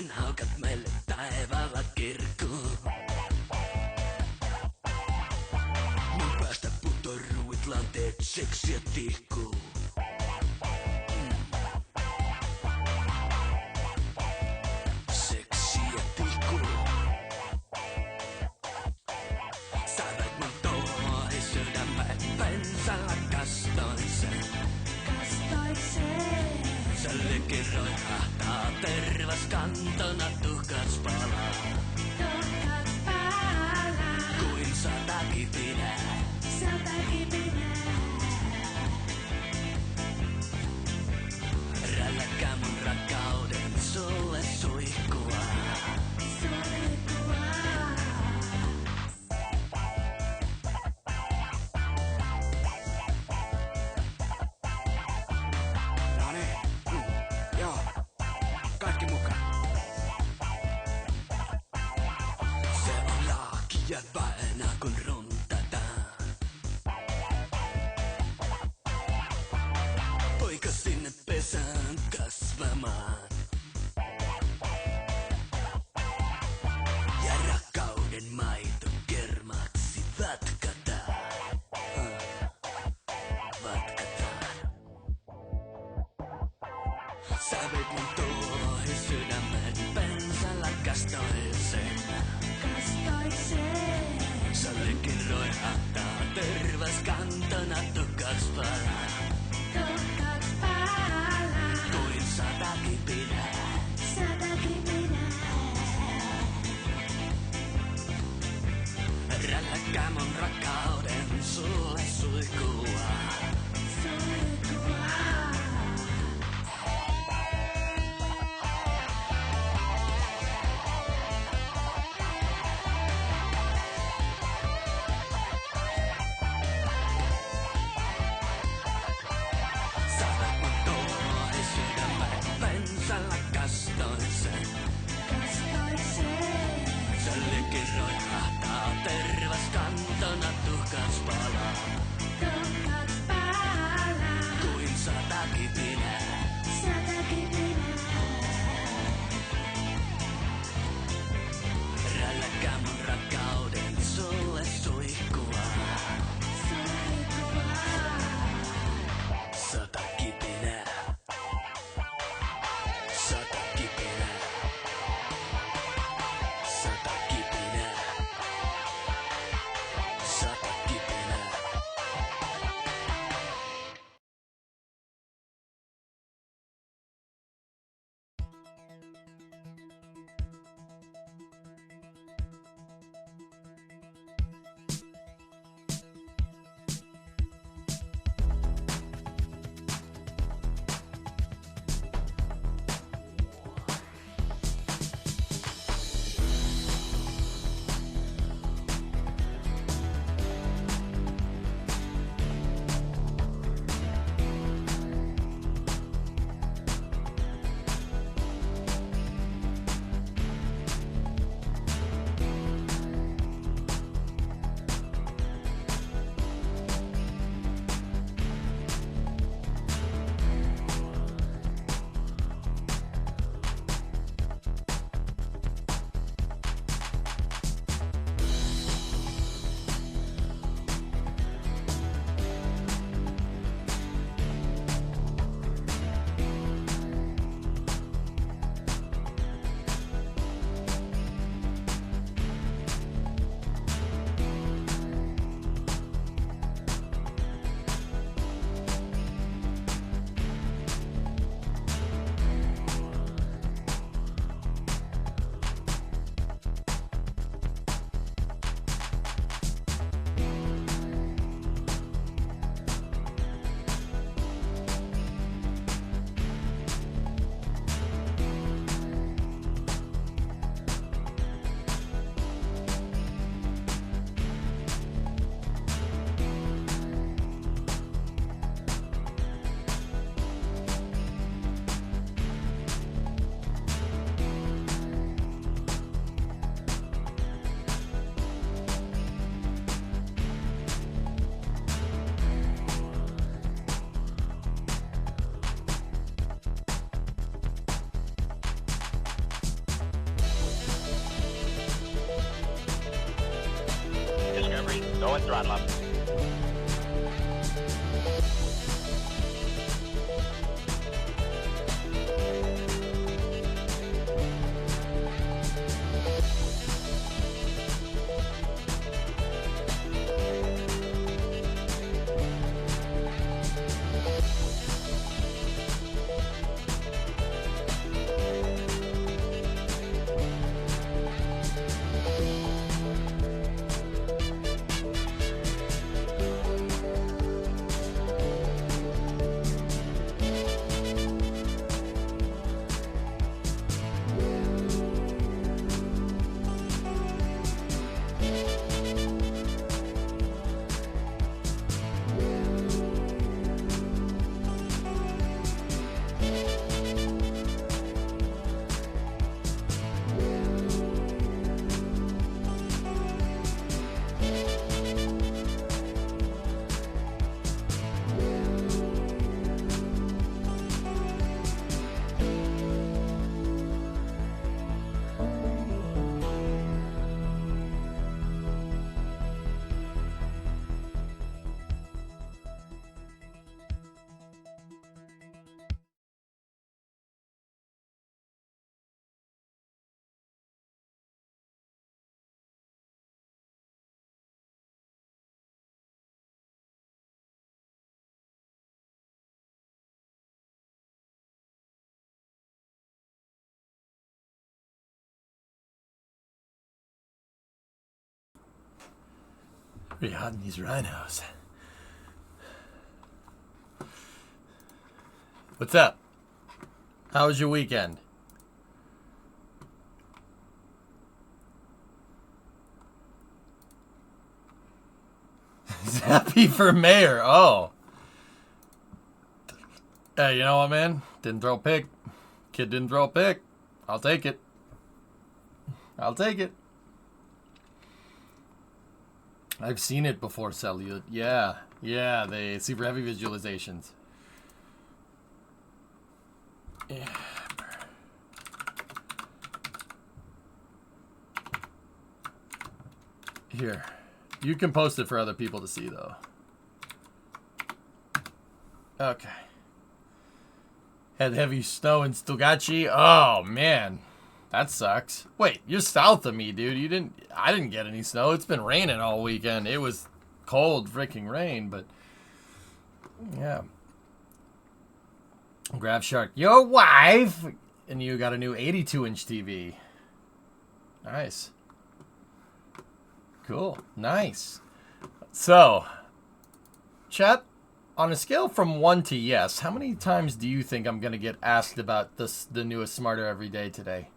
Toin haukat meille taivaalla kirkkuun. Mun päästä putoruit lanteet, seksiä tihkuu. Seksiä tihkuu. Sä veit mun tuohi sydämen, pensalla kastoin sen. Sä lykin roihahtaa, tervas kantona tuhkats palaa. Kuin satakin pidää. Rälläkää mun rakkauden sulle suihkua. Ja vaina kun runtataan. Poika sinne pesään kasvamaan. Ja rakkauden maito kermaksi vatkataan. Vatkataan. Sä veit mun tuohi sydämen, pensalla kastoin sen. Sä lykin roihahtaa, tervas kantona tuhkats palaa. Kuin satakin pidää. Rälläkää mun rakkauden sulle suihkua. Sä lykin roihahtaa, tervas kantona tuhkats palaa. Go and throttle up. Pretty hot in these rhinos. What's up? How was your weekend? Happy for mayor. Oh. Hey, you know what, man? Didn't throw a pick. Kid didn't throw a pick. I'll take it. I'll take it. I've seen it before, Salute. Yeah. Yeah, the super heavy visualizations. Yeah. Here. You can post it for other people to see, though. Okay. Had heavy snow in Stugacci. Oh, man. That sucks. Wait, you're south of me, dude. I didn't get any snow. It's been raining all weekend. It was cold freaking rain, but yeah. Grab Shark, your wife, and you got a new 82-inch TV. Nice. Cool. Nice. So, chat, on a scale from 1 to yes, how many times do you think I'm going to get asked about the newest Smarter Every Day today?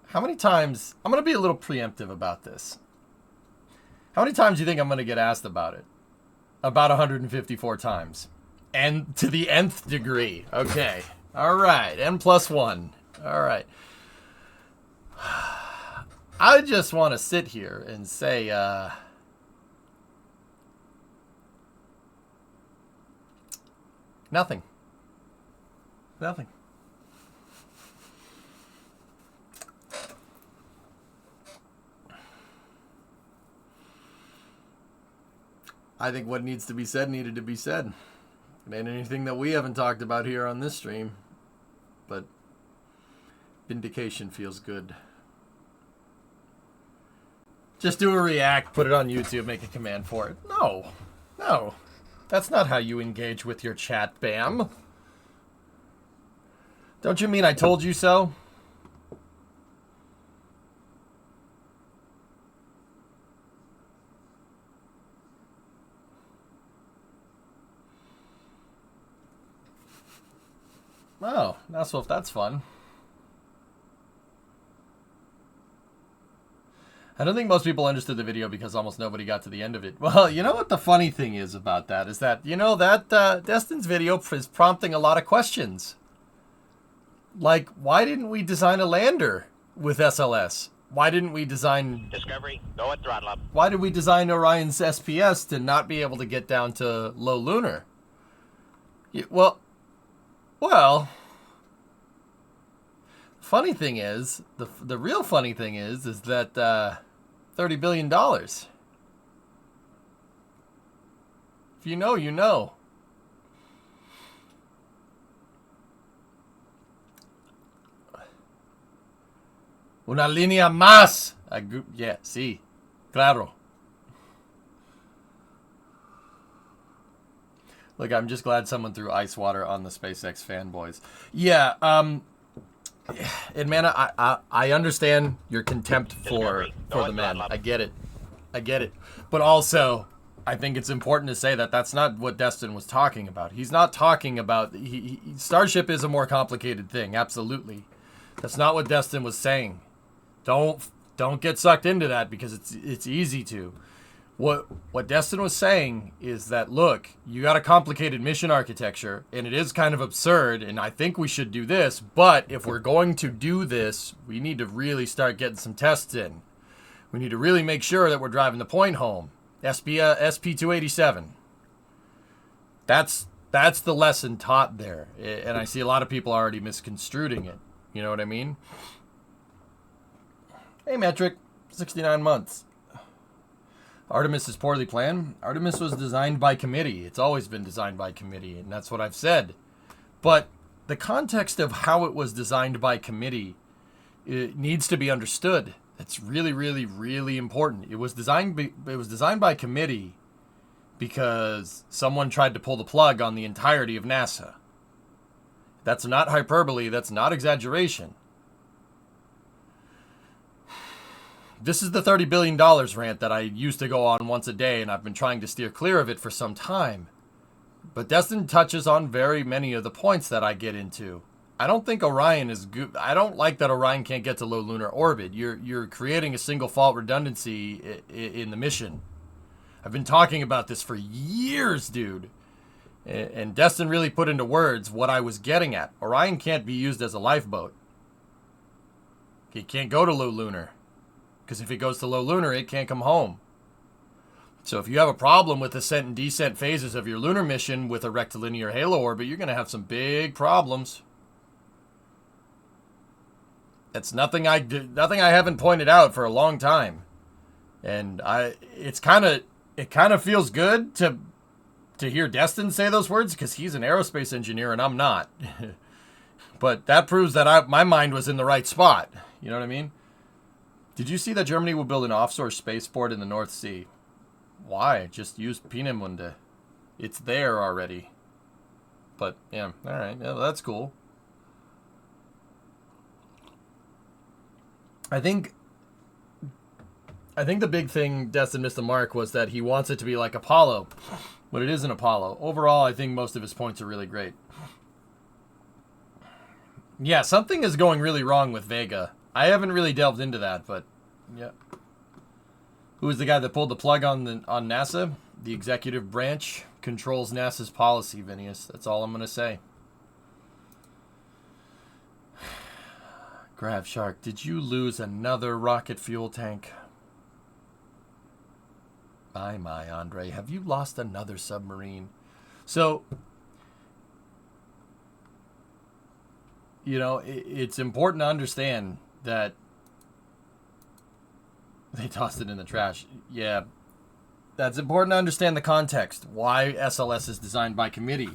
How many times? I'm going to be a little preemptive about this. How many times do you think I'm going to get asked about it? About 154 times. And to the nth degree. Okay. All right. N plus 1. All right. I just want to sit here and say, nothing. Nothing. I think what needs to be said needed to be said. It ain't anything that we haven't talked about here on this stream. But vindication feels good. Just do a react, put it on YouTube, make a command for it. No. No. That's not how you engage with your chat, Bam. Don't you mean I told you so? Oh, now so if that's fun. I don't think most people understood the video because almost nobody got to the end of it. Well, you know what the funny thing is about that is that, you know, that Destin's video is prompting a lot of questions. Like, why didn't we design a lander with SLS? Why didn't we design... Discovery, go and throttle up. Why did we design Orion's SPS to not be able to get down to low lunar? Well, funny thing is, the real funny thing is that $30 billion. If you know, you know. Una línea más. Yeah, sí. Claro. Look, I'm just glad someone threw ice water on the SpaceX fanboys. Yeah, and man, I understand your contempt for the man. I get it. But also, I think it's important to say that that's not what Destin was talking about. He's not talking about... Starship is a more complicated thing, absolutely. That's not what Destin was saying. Don't get sucked into that because it's easy to. What Destin was saying is that, look, you got a complicated mission architecture, and it is kind of absurd, and I think we should do this, but if we're going to do this, we need to really start getting some tests in. We need to really make sure that we're driving the point home. SP287. That's the lesson taught there, and I see a lot of people already misconstruing it. You know what I mean? Hey, Metric, 69 months. Artemis is poorly planned. Artemis was designed by committee. It's always been designed by committee, and that's what I've said. But the context of how it was designed by committee, it needs to be understood. It's really, really, really important. It was designed by committee because someone tried to pull the plug on the entirety of NASA. That's not hyperbole. That's not exaggeration. This is the $30 billion rant that I used to go on once a day, and I've been trying to steer clear of it for some time. But Destin touches on very many of the points that I get into. I don't think Orion is good. I don't like that Orion can't get to low lunar orbit. You're creating a single fault redundancy in the mission. I've been talking about this for years, dude. And Destin really put into words what I was getting at. Orion can't be used as a lifeboat. It can't go to low lunar. Because if it goes to low lunar, it can't come home. So if you have a problem with ascent and descent phases of your lunar mission with a rectilinear halo orbit, you're going to have some big problems. That's nothing I haven't pointed out for a long time. And it kind of feels good to hear Destin say those words because he's an aerospace engineer and I'm not. But that proves that my mind was in the right spot. You know what I mean? Did you see that Germany will build an offshore spaceport in the North Sea? Why? Just use Peenemünde. It's there already. But, yeah, alright. Yeah, that's cool. I think the big thing Destin missed the mark was that he wants it to be like Apollo. But it isn't Apollo. Overall, I think most of his points are really great. Yeah, something is going really wrong with Vega. I haven't really delved into that, but yeah. Who is the guy that pulled the plug on NASA? The executive branch controls NASA's policy, Vinius. That's all I'm going to say. Grav Shark, did you lose another rocket fuel tank? My, Andre. Have you lost another submarine? So, you know, it's important to understand that they tossed it in the trash. Yeah, that's important to understand the context. Why SLS is designed by committee.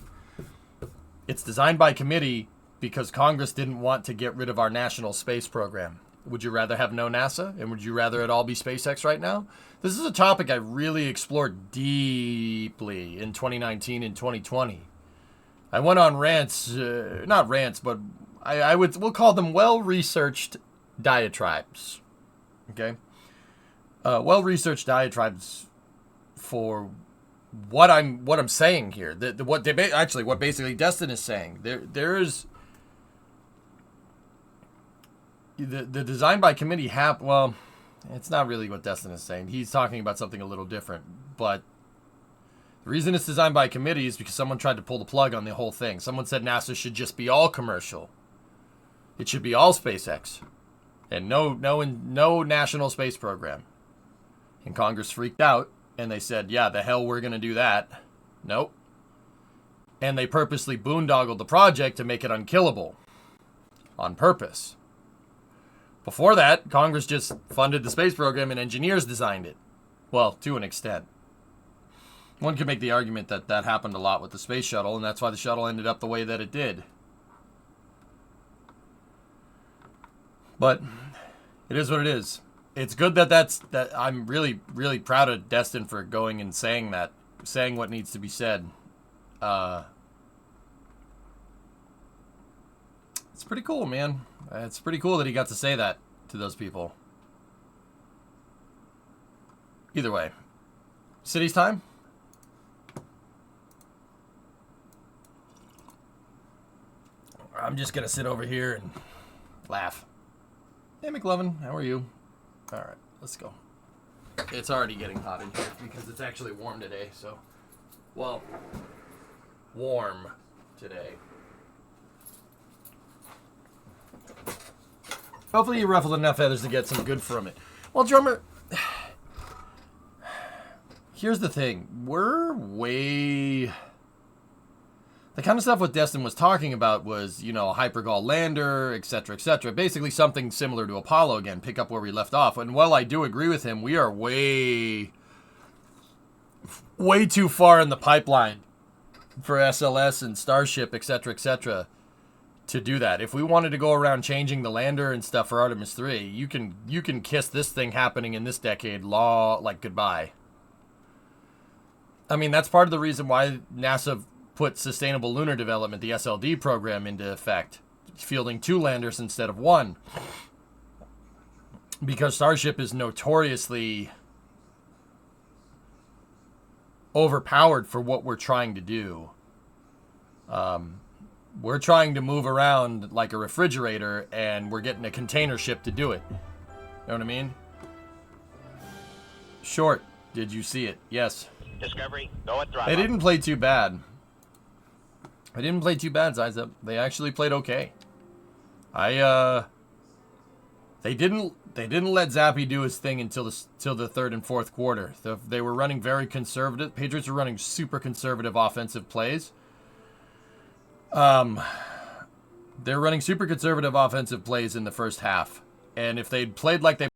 It's designed by committee because Congress didn't want to get rid of our national space program. Would you rather have no NASA? And would you rather it all be SpaceX right now? This is a topic I really explored deeply in 2019 and 2020. I went on rants, not rants, but we'll call them well-researched diatribes. Okay? Well-researched diatribes for what I'm saying here. What basically Destin is saying. There is the design by committee well, it's not really what Destin is saying. He's talking about something a little different. But the reason it's designed by committee is because someone tried to pull the plug on the whole thing. Someone said NASA should just be all commercial. It should be all SpaceX. And no national space program. And Congress freaked out, and they said, yeah, the hell we're going to do that. Nope. And they purposely boondoggled the project to make it unkillable. On purpose. Before that, Congress just funded the space program and engineers designed it. Well, to an extent. One could make the argument that that happened a lot with the space shuttle, and that's why the shuttle ended up the way that it did. But it is what it is. It's good that I'm really, really proud of Destin for going and saying that, saying what needs to be said. It's pretty cool, man. It's pretty cool that he got to say that to those people. Either way, city's time. I'm just gonna sit over here and laugh. Hey, McLovin, how are you? All right, let's go. It's already getting hot in here because it's actually warm today. So, well, warm today. Hopefully you ruffled enough feathers to get some good from it. Well, drummer, here's the thing. We're way... The kind of stuff what Destin was talking about was, you know, Hypergol lander, etc., etc. Basically something similar to Apollo again, pick up where we left off. And while I do agree with him, we are way too far in the pipeline for SLS and Starship, etc., etc., to do that. If we wanted to go around changing the lander and stuff for Artemis 3, you can kiss this thing happening in this decade like goodbye. I mean, that's part of the reason why NASA put Sustainable Lunar Development, the SLD program, into effect, fielding 2 landers instead of 1. Because Starship is notoriously overpowered for what we're trying to do. We're trying to move around like a refrigerator, and we're getting a container ship to do it. You know what I mean? Short, did you see it? Yes. Discovery, go at throttle. They didn't play too bad. They didn't play too bad, Ziza. They actually played okay. They didn't let Zappy do his thing until the third and fourth quarter. They were running very conservative. Patriots were running super conservative offensive plays. They're running super conservative offensive plays in the first half. And if they'd played like they